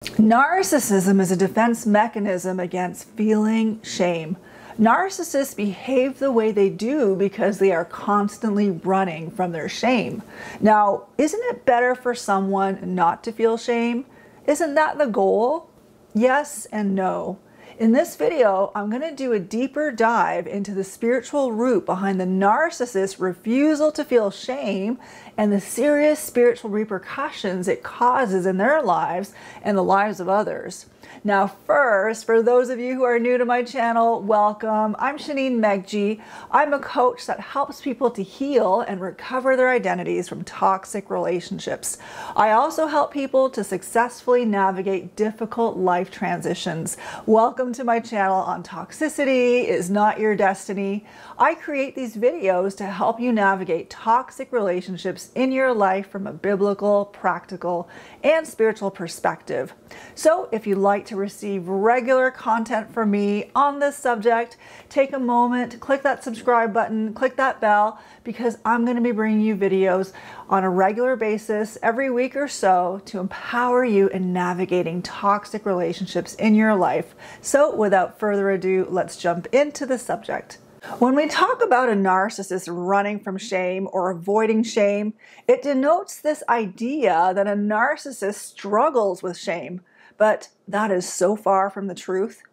Narcissism is a defense mechanism against feeling shame. Narcissists behave the way they do because they are constantly running from their shame. Now, isn't it better for someone not to feel shame? Isn't that the goal? Yes and no. In this video, I'm going to do a deeper dive into the spiritual root behind the narcissist's refusal to feel shame and the serious spiritual repercussions it causes in their lives and the lives of others. Now first, for those of you who are new to my channel, welcome. I'm Shaneen Megji. I'm a coach that helps people to heal and recover their identities from toxic relationships. I also help people to successfully navigate difficult life transitions. Welcome to my channel on Toxicity is Not Your Destiny. I create these videos to help you navigate toxic relationships in your life from a biblical, practical, and spiritual perspective. So if you'd like to receive regular content from me on this subject, take a moment, click that subscribe button, click that bell, because I'm going to be bringing you videos on a regular basis every week or so to empower you in navigating toxic relationships in your life. So without further ado, let's jump into the subject. When we talk about a narcissist running from shame or avoiding shame, it denotes this idea that a narcissist struggles with shame. But that is so far from the truth.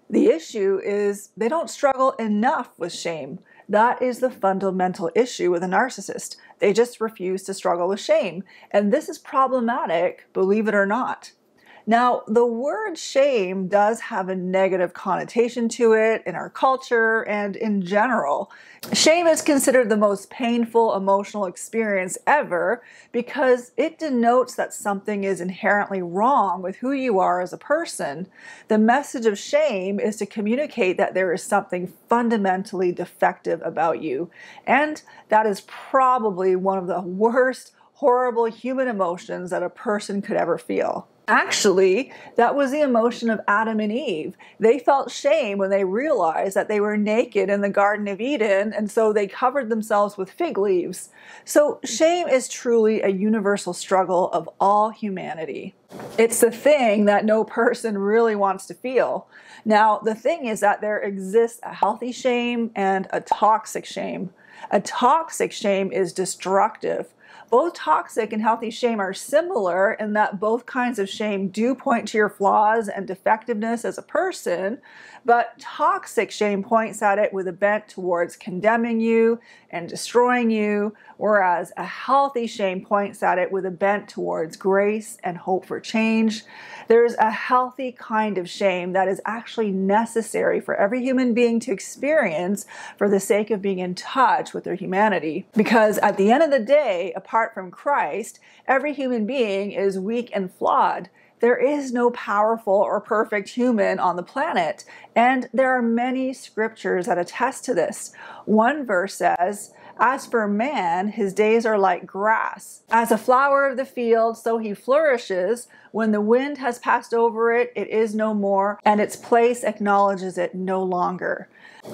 The issue is they don't struggle enough with shame. That is the fundamental issue with a narcissist. They just refuse to struggle with shame. And this is problematic, believe it or not. Now, the word shame does have a negative connotation to it in our culture and in general. Shame is considered the most painful emotional experience ever because it denotes that something is inherently wrong with who you are as a person. The message of shame is to communicate that there is something fundamentally defective about you. And that is probably one of the worst, horrible human emotions that a person could ever feel. Actually, that was the emotion of Adam and Eve. They felt shame when they realized that they were naked in the Garden of Eden, and so they covered themselves with fig leaves. So shame is truly a universal struggle of all humanity. It's the thing that no person really wants to feel. Now, the thing is that there exists a healthy shame and a toxic shame. A toxic shame is destructive. Both toxic and healthy shame are similar in that both kinds of shame do point to your flaws and defectiveness as a person, but toxic shame points at it with a bent towards condemning you and destroying you, whereas a healthy shame points at it with a bent towards grace and hope for change. There's a healthy kind of shame that is actually necessary for every human being to experience for the sake of being in touch with their humanity. Because at the end of the day, apart from Christ, every human being is weak and flawed. There is no powerful or perfect human on the planet, and there are many scriptures that attest to this. One verse says, "As for man, his days are like grass. As a flower of the field, so he flourishes. When the wind has passed over it, it is no more, and its place acknowledges it no longer."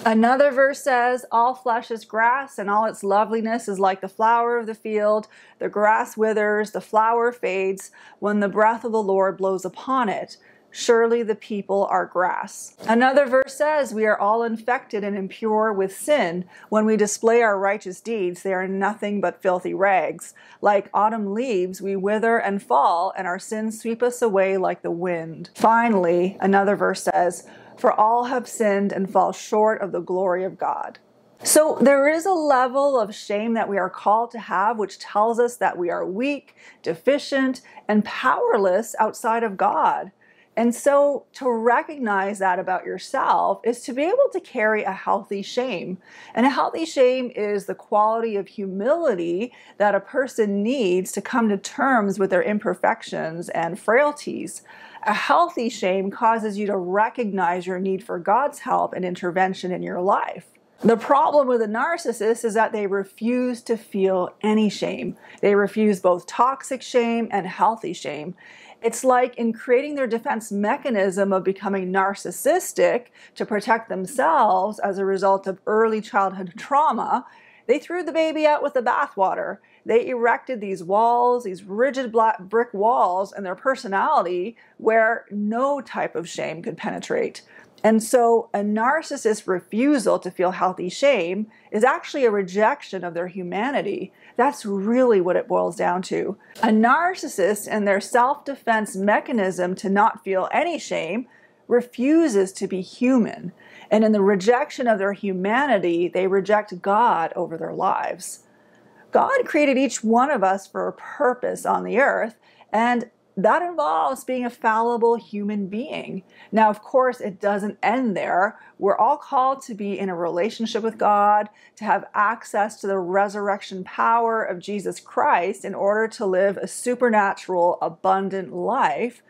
Another verse says, "All flesh is grass, and all its loveliness is like the flower of the field. The grass withers, the flower fades, when the breath of the Lord blows upon it. Surely the people are grass." Another verse says, "We are all infected and impure with sin. When we display our righteous deeds, they are nothing but filthy rags. Like autumn leaves, we wither and fall, and our sins sweep us away like the wind." Finally, another verse says, "For all have sinned and fall short of the glory of God." So there is a level of shame that we are called to have, which tells us that we are weak, deficient, and powerless outside of God. And so to recognize that about yourself is to be able to carry a healthy shame. And a healthy shame is the quality of humility that a person needs to come to terms with their imperfections and frailties. A healthy shame causes you to recognize your need for God's help and intervention in your life. The problem with a narcissist is that they refuse to feel any shame. They refuse both toxic shame and healthy shame. It's like in creating their defense mechanism of becoming narcissistic to protect themselves as a result of early childhood trauma, They threw the baby out with the bathwater. They erected these walls, these rigid black brick walls in their personality where no type of shame could penetrate. And so a narcissist's refusal to feel healthy shame is actually a rejection of their humanity. That's really what it boils down to. A narcissist and their self-defense mechanism to not feel any shame refuses to be human. And in the rejection of their humanity, they reject God over their lives. God created each one of us for a purpose on the earth, and that involves being a fallible human being. Now, of course, it doesn't end there. We're all called to be in a relationship with God, to have access to the resurrection power of Jesus Christ in order to live a supernatural, abundant life.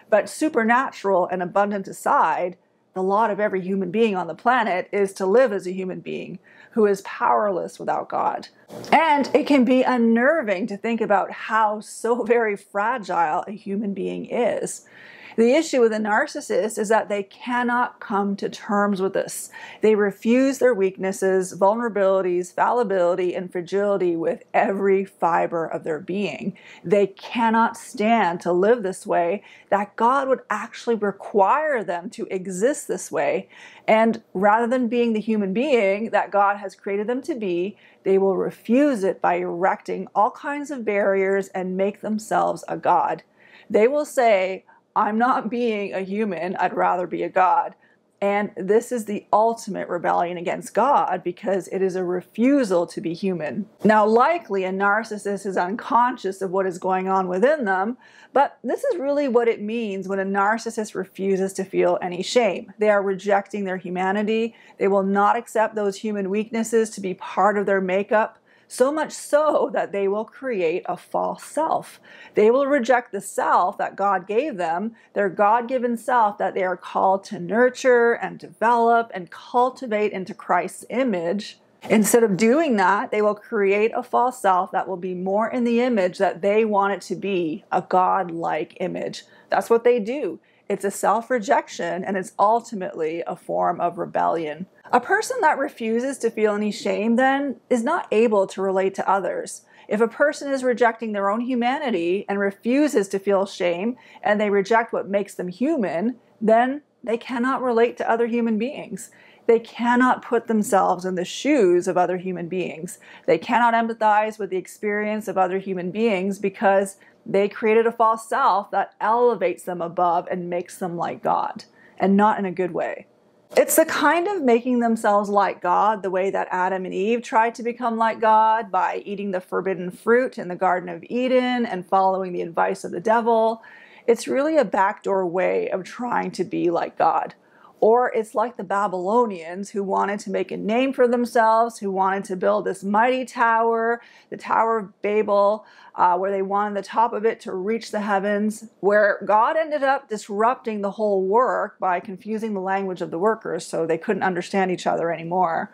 But supernatural and abundant aside, the lot of every human being on the planet is to live as a human being who is powerless without God. And it can be unnerving to think about how so very fragile a human being is. The issue with a narcissist is that they cannot come to terms with this. They refuse their weaknesses, vulnerabilities, fallibility, and fragility with every fiber of their being. They cannot stand to live this way, that God would actually require them to exist this way. And rather than being the human being that God has created them to be, they will refuse it by erecting all kinds of barriers and make themselves a God. They will say, I'm not being a human, I'd rather be a God. And this is the ultimate rebellion against God because it is a refusal to be human. Now, likely a narcissist is unconscious of what is going on within them, but this is really what it means when a narcissist refuses to feel any shame. They are rejecting their humanity. They will not accept those human weaknesses to be part of their makeup. So much so that they will create a false self. They will reject the self that God gave them, their God-given self that they are called to nurture and develop and cultivate into Christ's image. Instead of doing that, they will create a false self that will be more in the image that they want it to be, a God-like image. That's what they do. It's a self-rejection, and it's ultimately a form of rebellion. A person that refuses to feel any shame then is not able to relate to others. If a person is rejecting their own humanity and refuses to feel shame, and they reject what makes them human, then they cannot relate to other human beings. They cannot put themselves in the shoes of other human beings. They cannot empathize with the experience of other human beings because they created a false self that elevates them above and makes them like God, and not in a good way. It's the kind of making themselves like God, the way that Adam and Eve tried to become like God by eating the forbidden fruit in the Garden of Eden and following the advice of the devil. It's really a backdoor way of trying to be like God. Or it's like the Babylonians who wanted to make a name for themselves, who wanted to build this mighty tower, the Tower of Babel, where they wanted the top of it to reach the heavens, where God ended up disrupting the whole work by confusing the language of the workers so they couldn't understand each other anymore.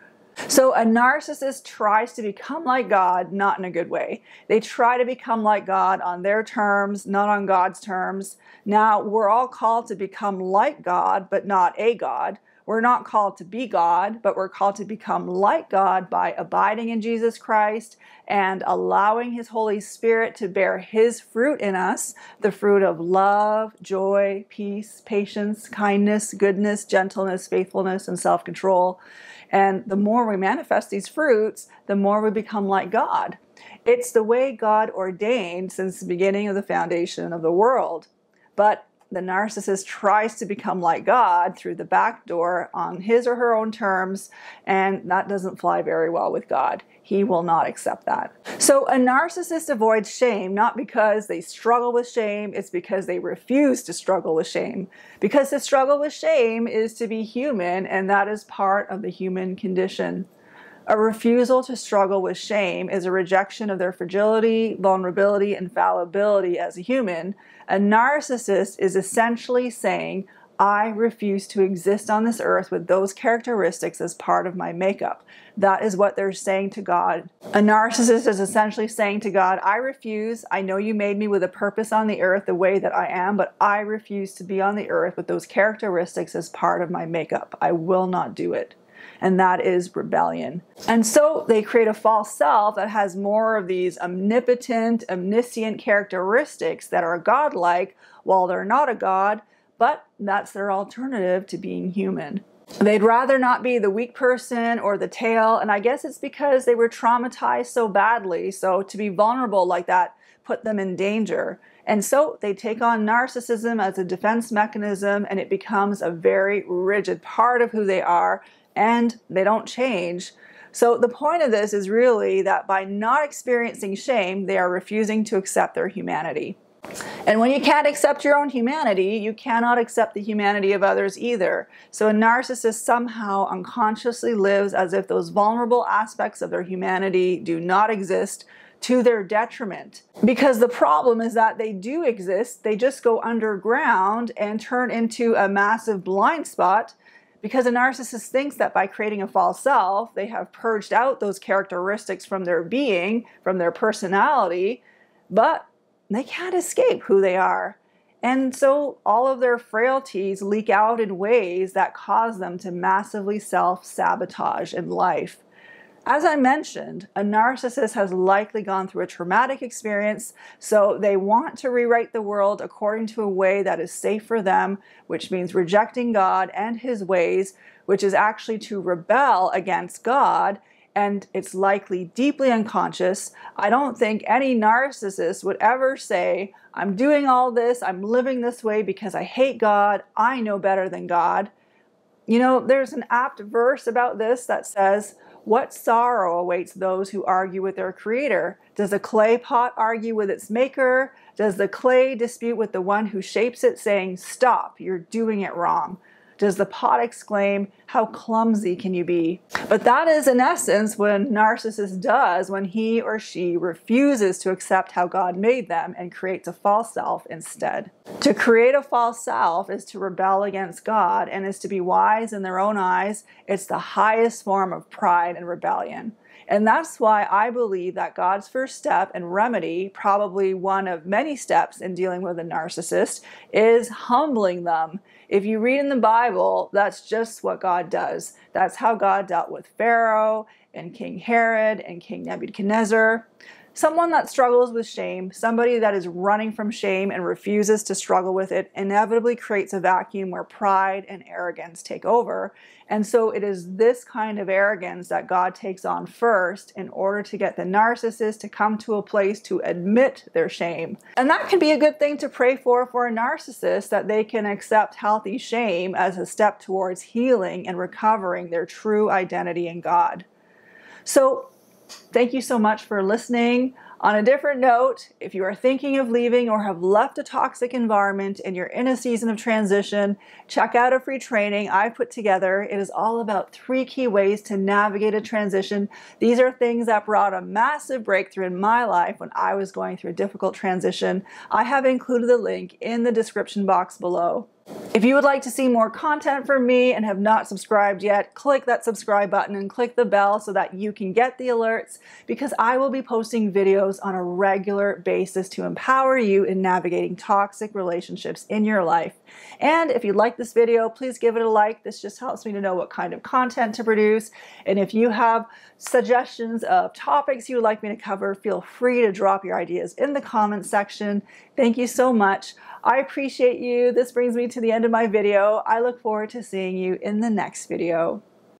So a narcissist tries to become like God, not in a good way. They try to become like God on their terms, not on God's terms. Now, we're all called to become like God, but not a God. We're not called to be God, but we're called to become like God by abiding in Jesus Christ and allowing His Holy Spirit to bear His fruit in us, the fruit of love, joy, peace, patience, kindness, goodness, gentleness, faithfulness, and self-control. And the more we manifest these fruits, the more we become like God. It's the way God ordained since the beginning of the foundation of the world. But the narcissist tries to become like God through the back door on his or her own terms, and that doesn't fly very well with God. He will not accept that. So a narcissist avoids shame not because they struggle with shame, it's because they refuse to struggle with shame. Because to struggle with shame is to be human, and that is part of the human condition. A refusal to struggle with shame is a rejection of their fragility, vulnerability, and fallibility as a human. A narcissist is essentially saying, I refuse to exist on this earth with those characteristics as part of my makeup. That is what they're saying to God. A narcissist is essentially saying to God, I refuse. I know you made me with a purpose on the earth the way that I am, but I refuse to be on the earth with those characteristics as part of my makeup. I will not do it. and that is rebellion. And so they create a false self that has more of these omnipotent, omniscient characteristics that are godlike while they're not a god, but that's their alternative to being human. They'd rather not be the weak person or the tail, and I guess it's because they were traumatized so badly, so to be vulnerable like that put them in danger. And so they take on narcissism as a defense mechanism, and it becomes a very rigid part of who they are, and they don't change. So the point of this is really that by not experiencing shame, they are refusing to accept their humanity. And when you can't accept your own humanity, you cannot accept the humanity of others either. So a narcissist somehow unconsciously lives as if those vulnerable aspects of their humanity do not exist, to their detriment. Because the problem is that they do exist, they just go underground and turn into a massive blind spot, because a narcissist thinks that by creating a false self, they have purged out those characteristics from their being, from their personality, but they can't escape who they are. And so all of their frailties leak out in ways that cause them to massively self-sabotage in life. As I mentioned, a narcissist has likely gone through a traumatic experience, so they want to rewrite the world according to a way that is safe for them, which means rejecting God and His ways, which is actually to rebel against God, and it's likely deeply unconscious. I don't think any narcissist would ever say, I'm doing all this, I'm living this way because I hate God, I know better than God. You know, there's an apt verse about this that says, what sorrow awaits those who argue with their creator? Does a clay pot argue with its maker? Does the clay dispute with the one who shapes it, saying, stop, you're doing it wrong? Does the pot exclaim, how clumsy can you be? But that is in essence what a narcissist does when he or she refuses to accept how God made them and creates a false self instead. To create a false self is to rebel against God and is to be wise in their own eyes. It's the highest form of pride and rebellion. And that's why I believe that God's first step and remedy, probably one of many steps in dealing with a narcissist, is humbling them. If you read in the Bible, that's just what God does. That's how God dealt with Pharaoh and King Herod and King Nebuchadnezzar. Someone that struggles with shame, somebody that is running from shame and refuses to struggle with it, inevitably creates a vacuum where pride and arrogance take over. And so it is this kind of arrogance that God takes on first in order to get the narcissist to come to a place to admit their shame. And that can be a good thing to pray for a narcissist, that they can accept healthy shame as a step towards healing and recovering their true identity in God. So, thank you so much for listening. On a different note, if you are thinking of leaving or have left a toxic environment and you're in a season of transition, check out a free training I put together. It is all about 3 key ways to navigate a transition. These are things that brought a massive breakthrough in my life when I was going through a difficult transition. I have included the link in the description box below. If you would like to see more content from me and have not subscribed yet, click that subscribe button and click the bell so that you can get the alerts, because I will be posting videos on a regular basis to empower you in navigating toxic relationships in your life. And if you like this video, please give it a like. This just helps me to know what kind of content to produce. And if you have suggestions of topics you would like me to cover, feel free to drop your ideas in the comments section. Thank you so much. I appreciate you. This brings me to the end of my video. I look forward to seeing you in the next video.